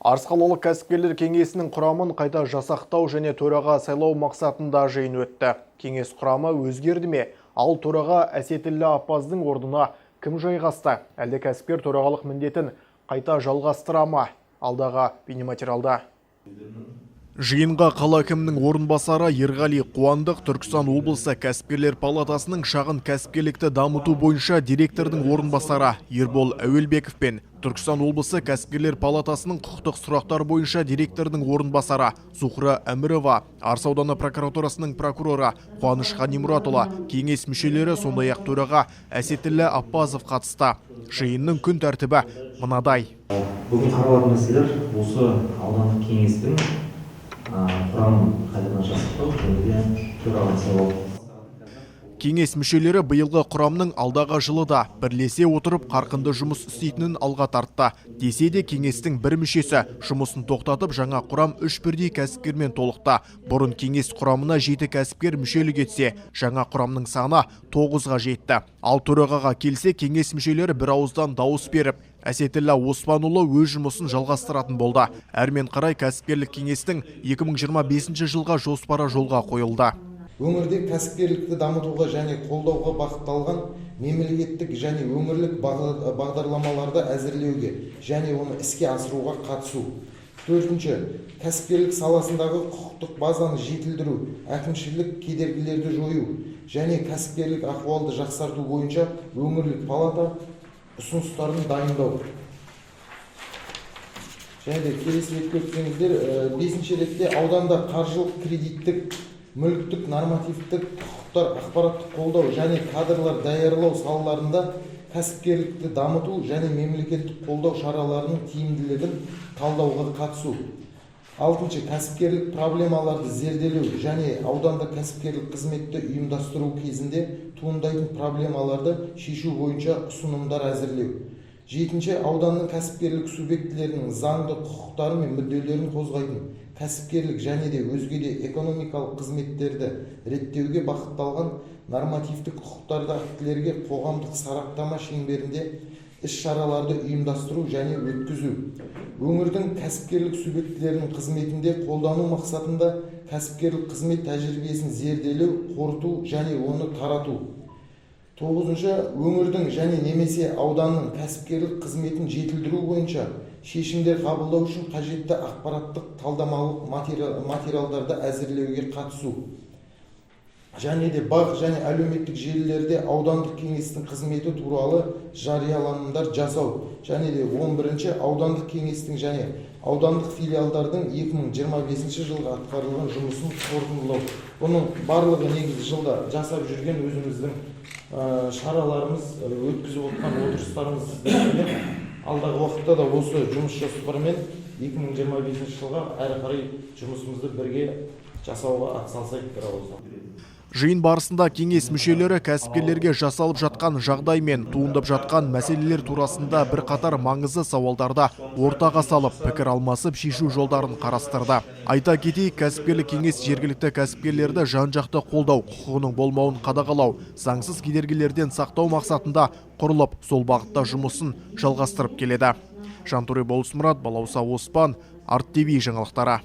Арыс қалалық кәсіпкерлер кеңесінің құрамын қайта жасақтау және төраға сайлау мақсатында жиын өтті. Кеңес құрамы өзгерді ме? Ал төраға Әсетіллә Аппаздың орнына кім жайғасты? Әлде кәсіпкер төрағалық міндетін қайта жалғастыра ма? Алдағы бейнематериалда. Жиынға қала әкімінің орынбасары Ерғали Қуандық, Түркістан облысы кәсіпкерлер палатасының шағын кәсіпкерлікті дамыту бойынша директордың орынбасары Ербол Әуелбеков пен Түркістан облысы кәсіпкерлер палатасының құқықтық сұрақтар бойынша директордың орынбасары Зухра Әмірова, Арыс ауданы прокуратурасының прокуроры Қуаныш Ханимұратұлы, кеңес мүшелері, сондай-ақ төраға Әсетіллә Аппазов қатысты. Жиынның күн тәртібі мынадай. Бүгін қаралатын мәселелер осы аудандық кеңестің құрамын қайтадан жасақтау және төраға сайлау. Кеңес мүшелері биылғы құрамның алдағы жылы да бірлесе отырып қарқынды жұмыс істейтінін алға тартты. Десе де кеңестің бір мүшесі жұмысын тоқтатып, жаңа құрам 3 бірдей кәсіпкермен толықты. Бұрын кеңес құрамына 7 кәсіпкер мүшелік етсе, жаңа құрамның саны 9-ға жетті. Ал төрағаға келсе, кеңес мүшелері бір ауыздан дауыс беріп, Әсетіллә Оспанұлы өз жұмысын жалғастыратын болды. Әрмен қарай кәсіпкерлік кеңестің 2025 жылға жоспары жолға қойылды. Өңірде кәсіпкерлікті дамытуға және қолдауға бағытталған мемлекеттік және өңірлік бағдарламаларды әзірлеуге және оны іске асыруға қатысу. Төртінші, кәсіпкерлік саласындағы құқықтық базаны жетілдіру, әкімшілік кедергілерді жою және кәсіпкерлік ахуалды жақсарту бойынша өңірлік палата ұсыныстарын дайындау. Және де келесі ретке өтсеңіздер, 5-ші ретте ауданда қаржылық, кредиттік, мүліктік, нормативтік құқықтар, ақпараттық қолдау және кадрлар даярлау салаларында кәсіпкерлікті дамыту және мемлекеттік қолдау шараларының тиімділігін талдауға қатысу. 6-ші, кәсіпкерлік проблемаларды зерделеу және ауданда кәсіпкерлік қызметті ұйымдастыру кезінде туындайтын проблемаларды шешу бойынша ұсынымдар әзірлеу. 7-ші, ауданның кәсіпкерлік субъектілерінің заңды құқықтары мен мүдделерін қозғайтын кәсіпкерлік және де өзге де экономикалық қызметтерді реттеуге бағытталған нормативтік құқықтарды актілерге қоғамдық сараптама шеңберінде іс-шараларды ұйымдастыру және өткізу. Өңірдің кәсіпкерлік субъектілерінің қызметінде қолдану мақсатында кәсіпкерлік қызмет тәжірибесін зерделеу, қорыту және оны тарату. 9-шы, өңірдің және немесе ауданның кәсіпкерлік қызметін жетілдіру бойынша шешімдер қабылдау үшін қажетті ақпараттық талдамалық материалдарды әзірлеуге қатысу. Және де бақ және әлеуметтік желілерде аудандық кеңестің қызметі туралы жарияланымдар жасау. Және де 11-ші, аудандық кеңестің және аудандық филиалдардың 2025 жылға атқарылған жұмысын қорытындылау. Бұның барлығы негізі жылда жасап жүрген өзіміздің шараларымыз, өткізіп отқан отырыстарымыз біздер. Алдағы уақытта да осы жұмыс жоспарымен 2025 жылға әрі қарай жұмысымызды бірге жасауға атсалысайық бір ауыздан. Жиын барысында кеңес мүшелері кәсіпкерлерге жасалып жатқан жағдай мен туындап жатқан мәселелер турасында бірқатар маңызды сауалдарды ортаға салып, пікір алмасып шешу жолдарын қарастырды. Айта кетейік, кәсіпкерлік кеңес жергілікті кәсіпкерлерді жан-жақты қолдау, құқығының болмауын қадағалау, заңсыз кедергілерден сақтау мақсатында құрылып, сол бағытта жұмысын жалғастырып келеді. Жантөре Болысмұрат, Балауса Оспан, Арт ТВ жаңалықтары.